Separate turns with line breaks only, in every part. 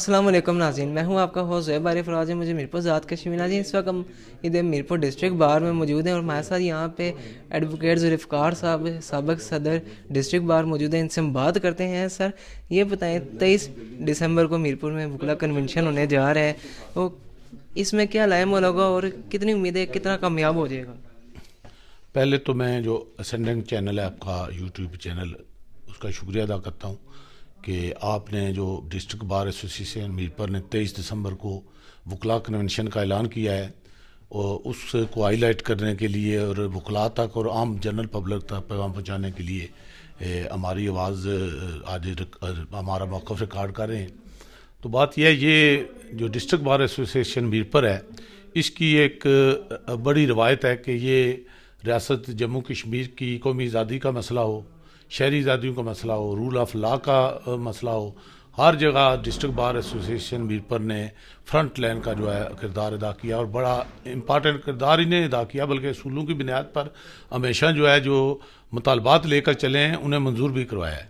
السلام علیکم ناظرین، میں ہوں آپ کا ہوسٹ زہیب باری فراز ہے مجھے میرپور ذات کشمیر ناظرین۔ اس وقت ہم ادھر میرپور ڈسٹرکٹ بار میں موجود ہیں اور ہمارے ساتھ یہاں پہ ایڈوکیٹ ذوالفقار صاحب سابق صدر ڈسٹرکٹ بار موجود ہیں، ان سے ہم بات کرتے ہیں۔ سر یہ بتائیں 23 دسمبر کو میرپور میں وکلا کنونشن ہونے جا رہا ہے، وہ اس میں کیا لائحہ ہوگا اور کتنی امید ہے کتنا کامیاب ہو جائے گا؟
پہلے تو میں جو اسینڈنگ چینل ہے آپ کا یوٹیوب چینل، اس کا شکریہ ادا کرتا ہوں کہ آپ نے جو ڈسٹرکٹ بار ایسوسیشن میرپور نے 23 دسمبر کو وکلا کنونشن کا اعلان کیا ہے، اور اس کو ہائی لائٹ کرنے کے لیے اور وکلا تک اور عام جنرل پبلک تک پیغام پہنچانے کے لیے ہماری آواز آج ہمارا موقف ریکارڈ کر رہے ہیں۔ تو بات یہ ہے، یہ جو ڈسٹرکٹ بار ایسوسیشن میرپور ہے، اس کی ایک بڑی روایت ہے کہ یہ ریاست جموں کشمیر کی قومی آزادی کا مسئلہ ہو، شہری آزادیوں کا مسئلہ ہو، رول آف لا کا مسئلہ ہو، ہر جگہ ڈسٹرکٹ بار ایسوسیشن میرپور نے فرنٹ لائن کا جو ہے کردار ادا کیا، اور بڑا امپارٹنٹ کردار ہی نہیں ادا کیا بلکہ اصولوں کی بنیاد پر ہمیشہ جو ہے جو مطالبات لے کر چلے ہیں انہیں منظور بھی کروایا ہے۔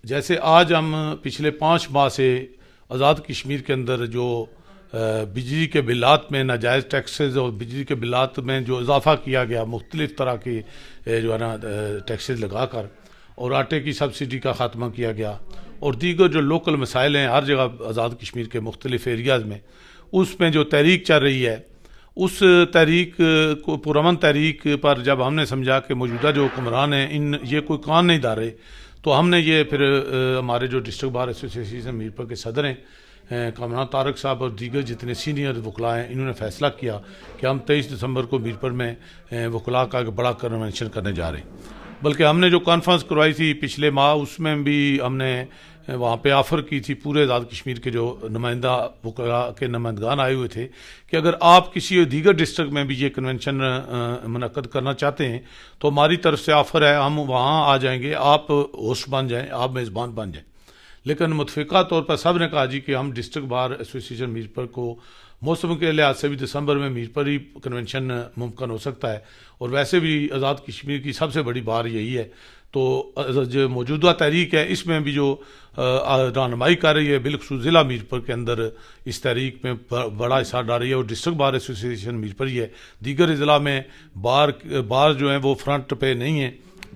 جیسے آج ہم پچھلے 5 ماہ سے آزاد کشمیر کے اندر جو بجلی کے بلات میں ناجائز ٹیکسز اور بجلی کے بلات میں جو اضافہ کیا گیا مختلف طرح کے جو ہے نا ٹیکسز لگا کر، اور آٹے کی سبسڈی کا خاتمہ کیا گیا، اور دیگر جو لوکل مسائل ہیں ہر جگہ آزاد کشمیر کے مختلف ایریاز میں، اس میں جو تحریک چل رہی ہے، اس تحریک کو پرامن تحریک پر جب ہم نے سمجھا کہ موجودہ جو حکمران ہیں یہ کوئی کان نہیں دارے، تو ہم نے یہ پھر ہمارے جو ڈسٹرکٹ بار ایسوسیشن میرپور کے صدر ہیں کامران طارق صاحب اور دیگر جتنے سینئر وکلا ہیں، انہوں نے فیصلہ کیا کہ ہم 23 دسمبر کو میرپور میں وکلا کا ایک بڑا کنونشن کرنے جا رہے ہیں۔ بلکہ ہم نے جو کانفرنس کروائی تھی پچھلے ماہ، اس میں بھی ہم نے وہاں پہ آفر کی تھی پورے آزاد کشمیر کے جو نمائندہ وکلا کے نمائندگان آئے ہوئے تھے کہ اگر آپ کسی دیگر ڈسٹرکٹ میں بھی یہ کنونشن منعقد کرنا چاہتے ہیں تو ہماری طرف سے آفر ہے، ہم وہاں آ جائیں گے، آپ ہوسٹ بن جائیں، آپ میزبان بن جائیں۔ لیکن متفقہ طور پر سب نے کہا جی کہ ہم ڈسٹرکٹ بار ایسوسیشن میرپور کو موسم کے لحاظ سے بھی دسمبر میں میرپور ہی کنونشن ممکن ہو سکتا ہے، اور ویسے بھی آزاد کشمیر کی سب سے بڑی بار یہی ہے۔ تو جو موجودہ تحریک ہے اس میں بھی جو رہنمائی کر رہی ہے بالخصوص ضلع میرپور کے اندر اس تحریک میں بڑا حصہ ڈال رہی ہے، اور ڈسٹرکٹ بار ایسوسیشن میرپور ہی ہے۔ دیگر اضلاع میں بار جو ہیں وہ فرنٹ پہ نہیں ہیں،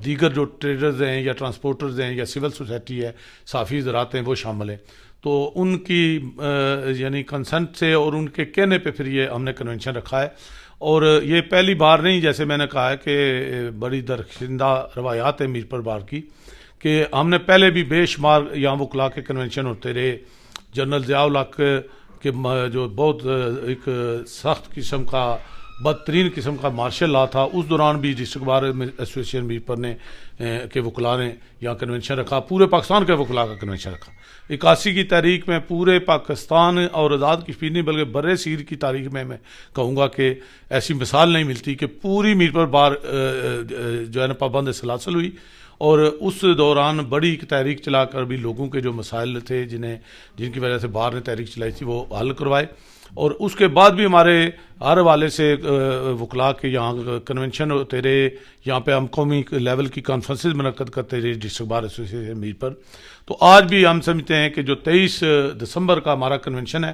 دیگر جو ٹریڈرز ہیں یا ٹرانسپورٹرز ہیں یا سول سوسائٹی ہے، صافی زراعت ہیں، وہ شامل ہیں۔ تو ان کی یعنی کنسنٹ سے اور ان کے کہنے پہ پھر یہ ہم نے کنونشن رکھا ہے، اور یہ پہلی بار نہیں، جیسے میں نے کہا ہے کہ بڑی درخشندہ روایات ہے میرپور بار کی، کہ ہم نے پہلے بھی بے شمار یہاں وکلا کے کنونشن ہوتے رہے۔ جنرل ضیاء الحق کے جو بہت ایک سخت قسم کا بدترین قسم کا مارشل لا تھا، اس دوران بھی ڈسٹرکٹ بار ایسوسیشن میرپور نے کے وکلا نے یہاں کنونشن رکھا، پورے پاکستان کے وکلا کا کنونشن رکھا۔ 81 کی تاریخ میں پورے پاکستان اور آزاد کشمیر نہیں بلکہ برِ صغیر کی تاریخ میں کہوں گا کہ ایسی مثال نہیں ملتی کہ پوری میرپور بار جو ہے نا پابند سلاسل ہوئی، اور اس دوران بڑی ایک تحریک چلا کر بھی لوگوں کے جو مسائل تھے جن کی وجہ سے بار نے تحریک چلائی تھی وہ حل کروائے، اور اس کے بعد بھی ہمارے ہر حوالے سے وکلا کے یہاں کنونشن ہوتے رہے، یہاں پہ ہم قومی لیول کی کانفرنسز منعقد کرتے رہے ڈسٹرکٹ بار ایسوسیشن میرپور۔ تو آج بھی ہم سمجھتے ہیں کہ جو 23 دسمبر کا ہمارا کنونشن ہے،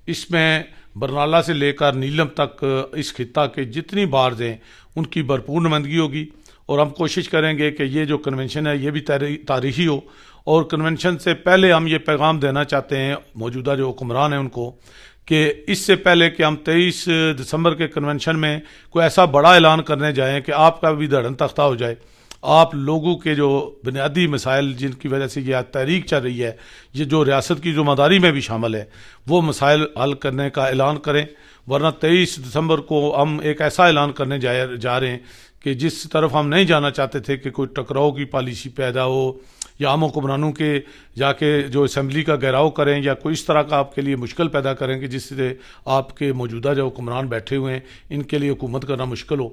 اس میں برنالہ سے لے کر نیلم تک اس خطہ کے جتنی بارز ہیں ان کی بھرپور نمائندگی ہوگی، اور ہم کوشش کریں گے کہ یہ جو کنونشن ہے یہ بھی تاریخی ہو۔ اور کنونشن سے پہلے ہم یہ پیغام دینا چاہتے ہیں موجودہ جو حکمران ہیں ان کو کہ اس سے پہلے کہ ہم 23 دسمبر کے کنونشن میں کوئی ایسا بڑا اعلان کرنے جائیں کہ آپ کا بھی دھڑن تختہ ہو جائے، آپ لوگوں کے جو بنیادی مسائل جن کی وجہ سے یہ تحریک چل رہی ہے، یہ جو ریاست کی ذمہ داری میں بھی شامل ہے، وہ مسائل حل کرنے کا اعلان کریں، ورنہ 23 دسمبر کو ہم ایک ایسا اعلان کرنے جا رہے ہیں کہ جس طرف ہم نہیں جانا چاہتے تھے، کہ کوئی ٹکراؤ کی پالیسی پیدا ہو یا ہم حکمرانوں کے جا کے جو اسمبلی کا گھیراؤ کریں یا کوئی اس طرح کا آپ کے لیے مشکل پیدا کریں کہ جس سے آپ کے موجودہ جو حکمران بیٹھے ہوئے ہیں ان کے لیے حکومت کرنا مشکل ہو۔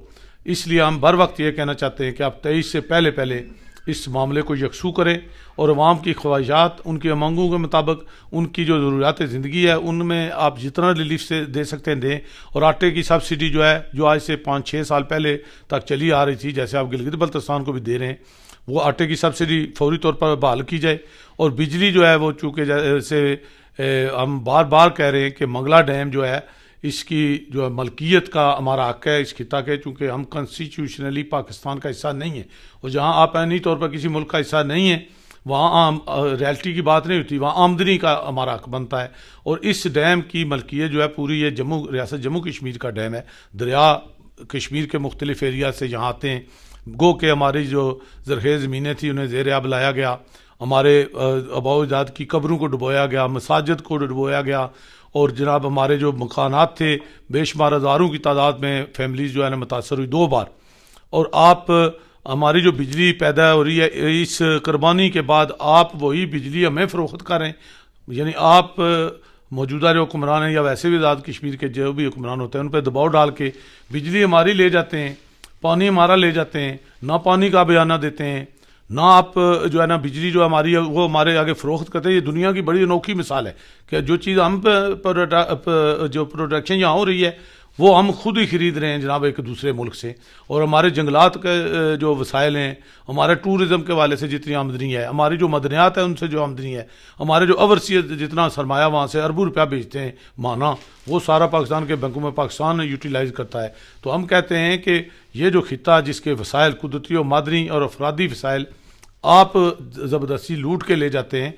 اس لیے ہم بر وقت یہ کہنا چاہتے ہیں کہ آپ 23 سے پہلے اس معاملے کو یکسو کریں، اور عوام کی خواہشات، ان کی امنگوں کے مطابق ان کی جو ضروریات زندگی ہے ان میں آپ جتنا ریلیف سے دے سکتے ہیں دیں، اور آٹے کی سبسڈی جو آج سے 5-6 سال پہلے تک چلی آ رہی تھی، جیسے آپ گلگت بلتستان کو بھی دے رہے ہیں، وہ آٹے کی سبسڈی فوری طور پر بحال کی جائے، اور بجلی جو ہے وہ چونکہ جیسے ہم بار بار کہہ رہے ہیں کہ منگلا ڈیم جو ہے اس کی جو ملکیت کا ہمارا حق ہے اس خطہ کے، چونکہ ہم کنسٹیٹیوشنلی پاکستان کا حصہ نہیں ہیں، اور جہاں آپ آئینی طور پر کسی ملک کا حصہ نہیں ہیں وہاں ریالٹی کی بات نہیں ہوتی، وہاں آمدنی کا ہمارا حق بنتا ہے۔ اور اس ڈیم کی ملکیت جو ہے پوری یہ ریاست جموں کشمیر کا ڈیم ہے، دریا کشمیر کے مختلف ایریا سے یہاں آتے ہیں، گو کہ ہماری جو زرخیز زمینیں تھیں انہیں زیر آب لایا گیا، ہمارے آباء و اجداد کی قبروں کو ڈبویا گیا، مساجد کو ڈبویا گیا، اور جناب ہمارے جو مکانات تھے بے شمار ہزاروں کی تعداد میں فیملیز جو ہے نا متاثر ہوئی 2 بار۔ اور آپ ہماری جو بجلی پیدا ہو رہی ہے اس قربانی کے بعد آپ وہی بجلی ہمیں فروخت کریں، یعنی آپ موجودہ جو حکمران ہیں یا ویسے بھی آزاد کشمیر کے جو بھی حکمران ہوتے ہیں ان پہ دباؤ ڈال کے بجلی ہماری لے جاتے ہیں، پانی ہمارا لے جاتے ہیں، نہ پانی کا بیانہ دیتے ہیں، نہ آپ جو ہے نا بجلی جو ہماری ہے وہ ہمارے آگے فروخت کرتے ہیں۔ یہ دنیا کی بڑی انوکھی مثال ہے کہ جو چیز ہم جو پروڈکشن یہاں ہو رہی ہے وہ ہم خود ہی خرید رہے ہیں جناب ایک دوسرے ملک سے، اور ہمارے جنگلات کے جو وسائل ہیں، ہمارے ٹورزم کے والے سے جتنی آمدنی ہے، ہماری جو مدنیات ہیں ان سے جو آمدنی ہے، ہمارے جو اوورسیز جتنا سرمایہ وہاں سے اربوں روپیہ بھیجتے ہیں مانا، وہ سارا پاکستان کے بینکوں میں پاکستان یوٹیلائز کرتا ہے۔ تو ہم کہتے ہیں کہ یہ جو خطہ جس کے وسائل قدرتی و معدنی اور افرادی وسائل آپ زبردستی لوٹ کے لے جاتے ہیں،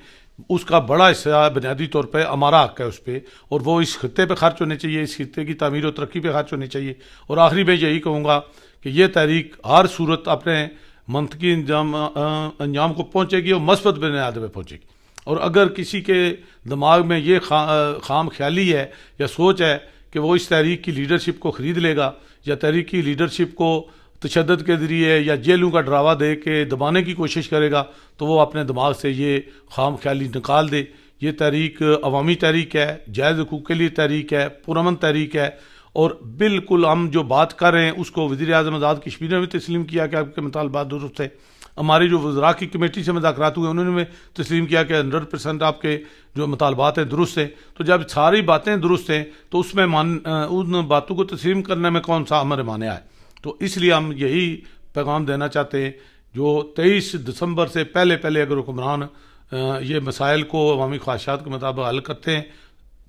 اس کا بڑا حصہ بنیادی طور پہ ہمارا حق ہے اس پہ، اور وہ اس خطے پہ خرچ ہونے چاہیے، اس خطے کی تعمیر و ترقی پہ خرچ ہونے چاہیے۔ اور آخری میں یہی کہوں گا کہ یہ تحریک ہر صورت اپنے منطقی انجام کو پہنچے گی اور مثبت بنیاد پہ پہنچے گی۔ اور اگر کسی کے دماغ میں یہ خام خیالی ہے یا سوچ ہے کہ وہ اس تحریک کی لیڈرشپ کو خرید لے گا یا تحریک کی لیڈرشپ کو تشدد کے ذریعے یا جیلوں کا ڈراوا دے کے دبانے کی کوشش کرے گا تو وہ اپنے دماغ سے یہ خام خیالی نکال دے۔ یہ تحریک عوامی تحریک ہے، جائز حقوق کے لیے تحریک ہے، پرامن تحریک ہے، اور بالکل ہم جو بات کر رہے ہیں اس کو وزیر اعظم آزاد کشمیر نے بھی تسلیم کیا کہ آپ کے مطالبات درست ہے۔ ہماری جو وزراء کی کمیٹی سے مذاکرات ہوئے انہوں نے تسلیم کیا کہ 100% آپ کے جو مطالبات ہیں درست ہیں۔ تو جب ساری باتیں درست ہیں تو اس میں ان باتوں کو تسلیم کرنے میں کون سا ہمارے مانع ہے؟ تو اس لیے ہم یہی پیغام دینا چاہتے ہیں، جو 23 دسمبر سے پہلے اگر حکمران یہ مسائل کو عوامی خواہشات کے مطابق حل کرتے ہیں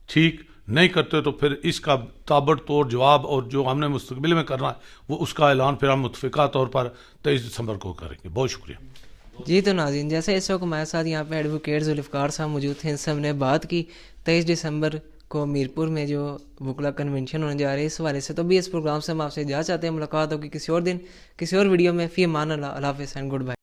ٹھیک، نہیں کرتے تو پھر اس کا تابڑ توڑ جواب اور جو ہم نے مستقبل میں کرنا ہے وہ اس کا اعلان پھر ہم متفقہ طور پر 23 دسمبر کو کریں گے۔ بہت شکریہ۔
جی تو ناظرین، جیسے اس وقت ہمارے ساتھ یہاں پہ ایڈوکیٹ ذوالفقار صاحب موجود تھے، ان سے ہم نے بات کی 23 دسمبر کو میرپور میں جو وکلا کنونشن ہونے جا رہے ہیں اس حوالے سے۔ تو بھی اس پروگرام سے ہم آپ سے اجازت چاہتے ہیں، ملاقات ہوگی کسی اور دن کسی اور ویڈیو میں۔ فی امان اللہ، اللہ حافظ اینڈ گڈ بائی۔